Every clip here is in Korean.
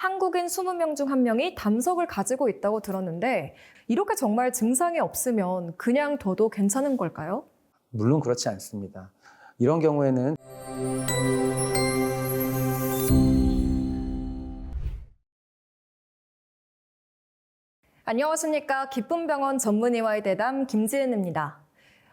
한국인 20명 중 1명이 담석을 가지고 있다고 들었는데 이렇게 정말 증상이 없으면 그냥 둬도 괜찮은 걸까요? 물론 그렇지 않습니다. 이런 경우에는 안녕하십니까. 기쁨병원 전문의와의 대담 김지은입니다.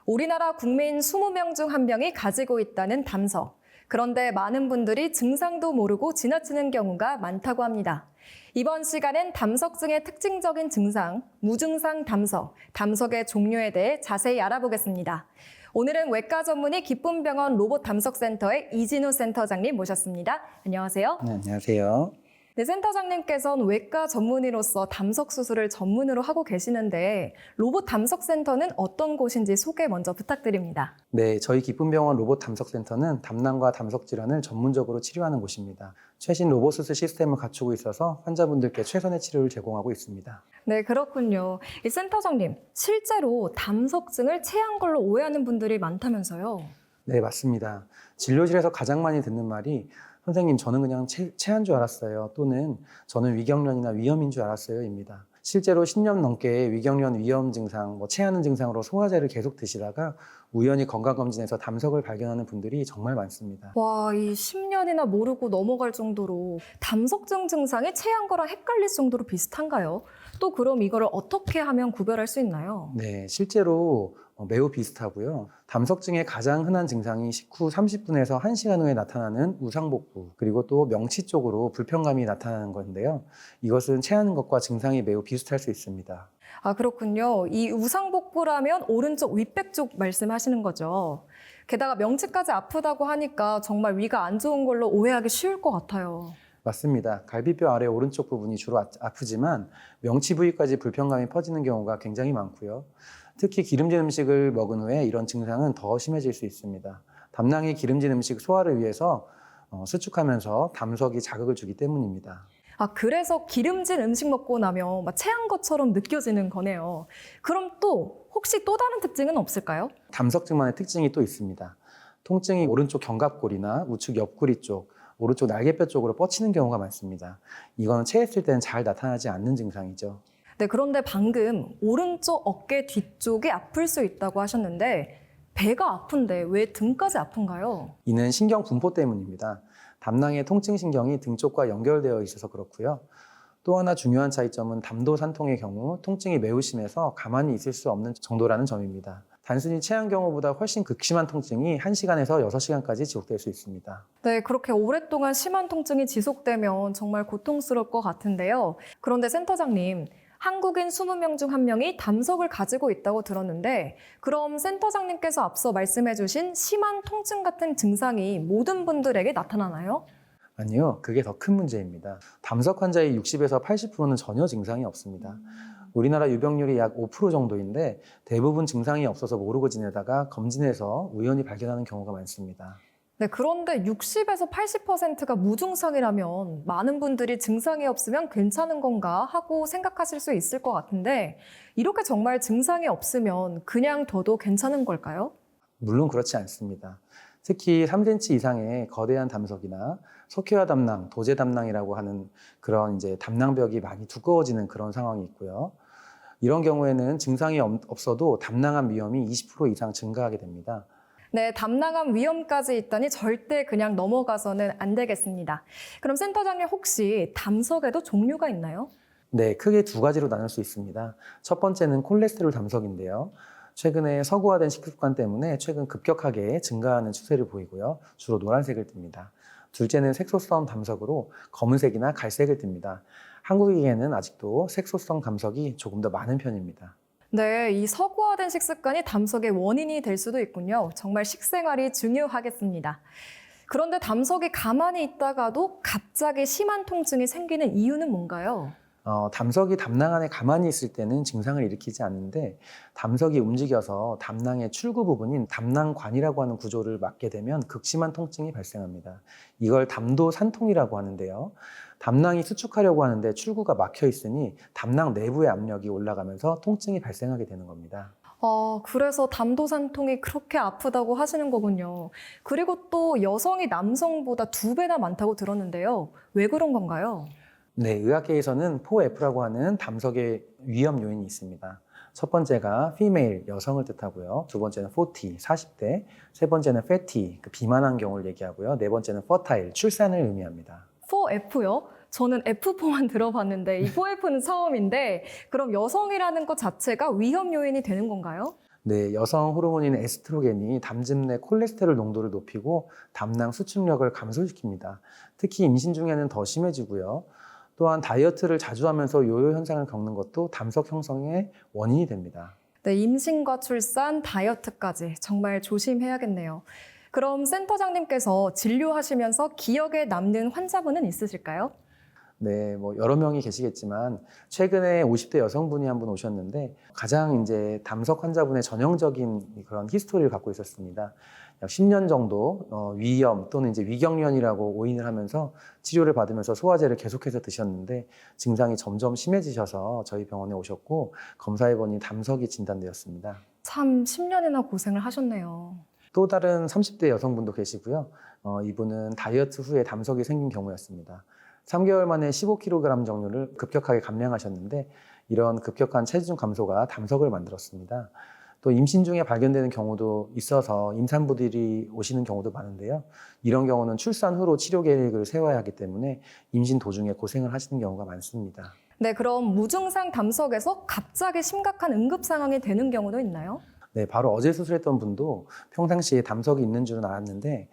우리나라 국민 20명 중 1명이 가지고 있다는 담석. 그런데 많은 분들이 증상도 모르고 지나치는 경우가 많다고 합니다. 이번 시간엔 담석증의 특징적인 증상, 무증상 담석, 담석의 종류에 대해 자세히 알아보겠습니다. 오늘은 외과 전문의 기쁨병원 로봇 담석센터의 이진우 센터장님 모셨습니다. 안녕하세요. 네, 안녕하세요. 네, 센터장님께서는 외과 전문의로서 담석 수술을 전문으로 하고 계시는데 로봇 담석센터는 어떤 곳인지 소개 먼저 부탁드립니다. 네, 저희 기쁨병원 로봇 담석센터는 담낭과 담석 질환을 전문적으로 치료하는 곳입니다. 최신 로봇 수술 시스템을 갖추고 있어서 환자분들께 최선의 치료를 제공하고 있습니다. 네, 그렇군요. 이 센터장님, 실제로 담석증을 체한 걸로 오해하는 분들이 많다면서요? 네, 맞습니다. 진료실에서 가장 많이 듣는 말이 선생님, 저는 그냥 체한 줄 알았어요. 또는 저는 위경련이나 위염인 줄 알았어요. 입니다. 실제로 10년 넘게 위경련 위염 증상, 체하는 증상으로 소화제를 계속 드시다가 우연히 건강검진에서 담석을 발견하는 분들이 정말 많습니다. 와, 이 10년이나 모르고 넘어갈 정도로 담석증 증상이 체한 거랑 헷갈릴 정도로 비슷한가요? 또 그럼 이거를 어떻게 하면 구별할 수 있나요? 네, 실제로 매우 비슷하고요. 담석증의 가장 흔한 증상이 식후 30분에서 1시간 후에 나타나는 우상복부, 그리고 또 명치 쪽으로 불편감이 나타나는 건데요. 이것은 체하는 것과 증상이 매우 비슷할 수 있습니다. 아, 그렇군요. 이 우상복부라면 오른쪽 윗배 쪽 말씀하시는 거죠. 게다가 명치까지 아프다고 하니까 정말 위가 안 좋은 걸로 오해하기 쉬울 것 같아요. 맞습니다. 갈비뼈 아래 오른쪽 부분이 주로 아프지만 명치 부위까지 불편감이 퍼지는 경우가 굉장히 많고요. 특히 기름진 음식을 먹은 후에 이런 증상은 더 심해질 수 있습니다. 담낭이 기름진 음식 소화를 위해서 수축하면서 담석이 자극을 주기 때문입니다. 아, 그래서 기름진 음식 먹고 나면 막 체한 것처럼 느껴지는 거네요. 그럼 또 혹시 또 다른 특징은 없을까요? 담석증만의 특징이 또 있습니다. 통증이 오른쪽 견갑골이나 우측 옆구리 쪽, 오른쪽 날개뼈 쪽으로 뻗치는 경우가 많습니다. 이거는 체했을 때는 잘 나타나지 않는 증상이죠. 네, 그런데 방금 오른쪽 어깨 뒤쪽이 아플 수 있다고 하셨는데 배가 아픈데 왜 등까지 아픈가요? 이는 신경 분포 때문입니다. 담낭의 통증신경이 등 쪽과 연결되어 있어서 그렇고요. 또 하나 중요한 차이점은 담도산통의 경우 통증이 매우 심해서 가만히 있을 수 없는 정도라는 점입니다. 단순히 체한 경우보다 훨씬 극심한 통증이 1시간에서 6시간까지 지속될 수 있습니다. 네, 그렇게 오랫동안 심한 통증이 지속되면 정말 고통스러울 것 같은데요. 그런데 센터장님, 한국인 20명 중 1명이 담석을 가지고 있다고 들었는데 그럼 센터장님께서 앞서 말씀해주신 심한 통증 같은 증상이 모든 분들에게 나타나나요? 아니요, 그게 더 큰 문제입니다. 담석 환자의 60에서 80%는 전혀 증상이 없습니다. 우리나라 유병률이 약 5% 정도인데 대부분 증상이 없어서 모르고 지내다가 검진해서 우연히 발견하는 경우가 많습니다. 네, 그런데 60에서 80%가 무증상이라면 많은 분들이 증상이 없으면 괜찮은 건가 하고 생각하실 수 있을 것 같은데 이렇게 정말 증상이 없으면 그냥 둬도 괜찮은 걸까요? 물론 그렇지 않습니다. 특히 3cm 이상의 거대한 담석이나 석회화 담낭, 도제 담낭이라고 하는 그런 담낭벽이 많이 두꺼워지는 그런 상황이 있고요. 이런 경우에는 증상이 없어도 담낭암 위험이 20% 이상 증가하게 됩니다. 네, 담낭암 위험까지 있다니 절대 그냥 넘어가서는 안 되겠습니다. 그럼 센터장님 혹시 담석에도 종류가 있나요? 네, 크게 두 가지로 나눌 수 있습니다. 첫 번째는 콜레스테롤 담석인데요. 최근에 서구화된 식습관 때문에 최근 급격하게 증가하는 추세를 보이고요. 주로 노란색을 띱니다. 둘째는 색소성 담석으로 검은색이나 갈색을 띱니다. 한국에게는 아직도 색소성 담석이 조금 더 많은 편입니다. 네, 이 서구화된 식습관이 담석의 원인이 될 수도 있군요. 정말 식생활이 중요하겠습니다. 그런데 담석이 가만히 있다가도 갑자기 심한 통증이 생기는 이유는 뭔가요? 담석이 담낭 안에 가만히 있을 때는 증상을 일으키지 않는데 담석이 움직여서 담낭의 출구 부분인 담낭관이라고 하는 구조를 막게 되면 극심한 통증이 발생합니다. 이걸 담도산통이라고 하는데요. 담낭이 수축하려고 하는데 출구가 막혀 있으니 담낭 내부의 압력이 올라가면서 통증이 발생하게 되는 겁니다. 그래서 담도산통이 그렇게 아프다고 하시는 거군요. 그리고 또 여성이 남성보다 2배나 많다고 들었는데요. 왜 그런 건가요? 네, 의학계에서는 4F라고 하는 담석의 위험 요인이 있습니다. 첫 번째가 female, 여성을 뜻하고요. 두 번째는 40, 40대. 세 번째는 fatty, 비만한 경우를 얘기하고요. 네 번째는 fertile, 출산을 의미합니다. 4F요? 저는 F4만 들어봤는데 이 4F는 처음인데 그럼 여성이라는 것 자체가 위험 요인이 되는 건가요? 네, 여성 호르몬인 에스트로겐이 담즙 내 콜레스테롤 농도를 높이고 담낭 수축력을 감소시킵니다. 특히 임신 중에는 더 심해지고요. 또한 다이어트를 자주 하면서 요요 현상을 겪는 것도 담석 형성의 원인이 됩니다. 네, 임신과 출산, 다이어트까지 정말 조심해야겠네요. 그럼 센터장님께서 진료하시면서 기억에 남는 환자분은 있으실까요? 네, 여러 명이 계시겠지만 최근에 50대 여성분이 한 분 오셨는데 가장 이제 담석 환자분의 전형적인 그런 히스토리를 갖고 있었습니다. 약 10년 정도 위염 또는 이제 위경련이라고 오인을 하면서 치료를 받으면서 소화제를 계속해서 드셨는데 증상이 점점 심해지셔서 저희 병원에 오셨고 검사해보니 담석이 진단되었습니다. 참 10년이나 고생을 하셨네요. 또 다른 30대 여성분도 계시고요. 이분은 다이어트 후에 담석이 생긴 경우였습니다. 3개월 만에 15kg 정도를 급격하게 감량하셨는데 이런 급격한 체중 감소가 담석을 만들었습니다. 또 임신 중에 발견되는 경우도 있어서 임산부들이 오시는 경우도 많은데요. 이런 경우는 출산 후로 치료 계획을 세워야 하기 때문에 임신 도중에 고생을 하시는 경우가 많습니다. 네, 그럼 무증상 담석에서 갑자기 심각한 응급 상황이 되는 경우도 있나요? 네, 바로 어제 수술했던 분도 평상시에 담석이 있는 줄은 알았는데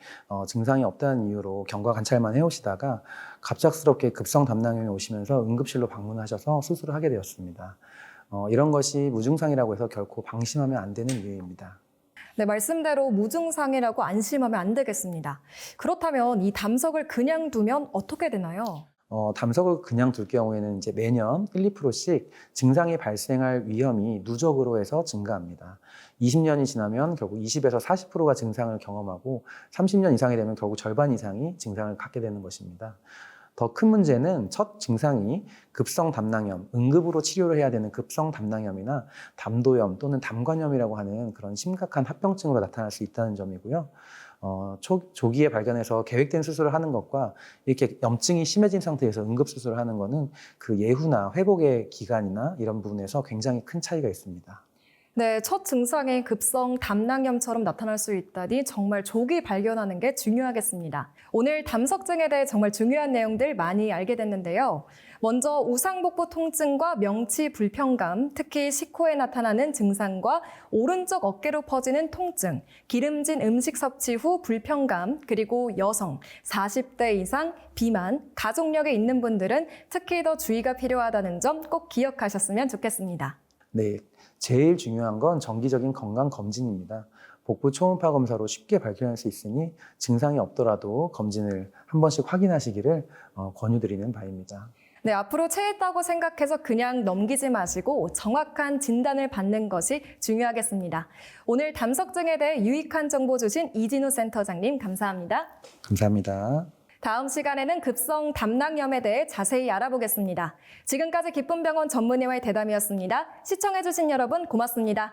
증상이 없다는 이유로 경과 관찰만 해오시다가 갑작스럽게 급성 담낭염이 오시면서 응급실로 방문하셔서 수술을 하게 되었습니다. 이런 것이 무증상이라고 해서 결코 방심하면 안 되는 이유입니다. 네, 말씀대로 무증상이라고 안심하면 안 되겠습니다. 그렇다면 이 담석을 그냥 두면 어떻게 되나요? 담석을 그냥 둘 경우에는 이제 매년 1, 2%씩 증상이 발생할 위험이 누적으로 해서 증가합니다. 20년이 지나면 결국 20에서 40%가 증상을 경험하고 30년 이상이 되면 결국 절반 이상이 증상을 갖게 되는 것입니다. 더 큰 문제는 첫 증상이 급성 담낭염, 응급으로 치료를 해야 되는 급성 담낭염이나 담도염 또는 담관염이라고 하는 그런 심각한 합병증으로 나타날 수 있다는 점이고요. 조기에 발견해서 계획된 수술을 하는 것과 이렇게 염증이 심해진 상태에서 응급수술을 하는 것은 그 예후나 회복의 기간이나 이런 부분에서 굉장히 큰 차이가 있습니다. 네, 첫 증상이 급성 담낭염처럼 나타날 수 있다니 정말 조기 발견하는 게 중요하겠습니다. 오늘 담석증에 대해 정말 중요한 내용들 많이 알게 됐는데요. 먼저 우상복부 통증과 명치 불편감, 특히 식후에 나타나는 증상과 오른쪽 어깨로 퍼지는 통증, 기름진 음식 섭취 후 불편감, 그리고 여성, 40대 이상, 비만, 가족력에 있는 분들은 특히 더 주의가 필요하다는 점 꼭 기억하셨으면 좋겠습니다. 네, 제일 중요한 건 정기적인 건강검진입니다. 복부 초음파 검사로 쉽게 발견할 수 있으니 증상이 없더라도 검진을 한 번씩 확인하시기를 권유드리는 바입니다. 네, 앞으로 체했다고 생각해서 그냥 넘기지 마시고 정확한 진단을 받는 것이 중요하겠습니다. 오늘 담석증에 대해 유익한 정보 주신 이진우 센터장님 감사합니다. 감사합니다. 다음 시간에는 급성 담낭염에 대해 자세히 알아보겠습니다. 지금까지 기쁨병원 전문의와의 대담이었습니다. 시청해주신 여러분 고맙습니다.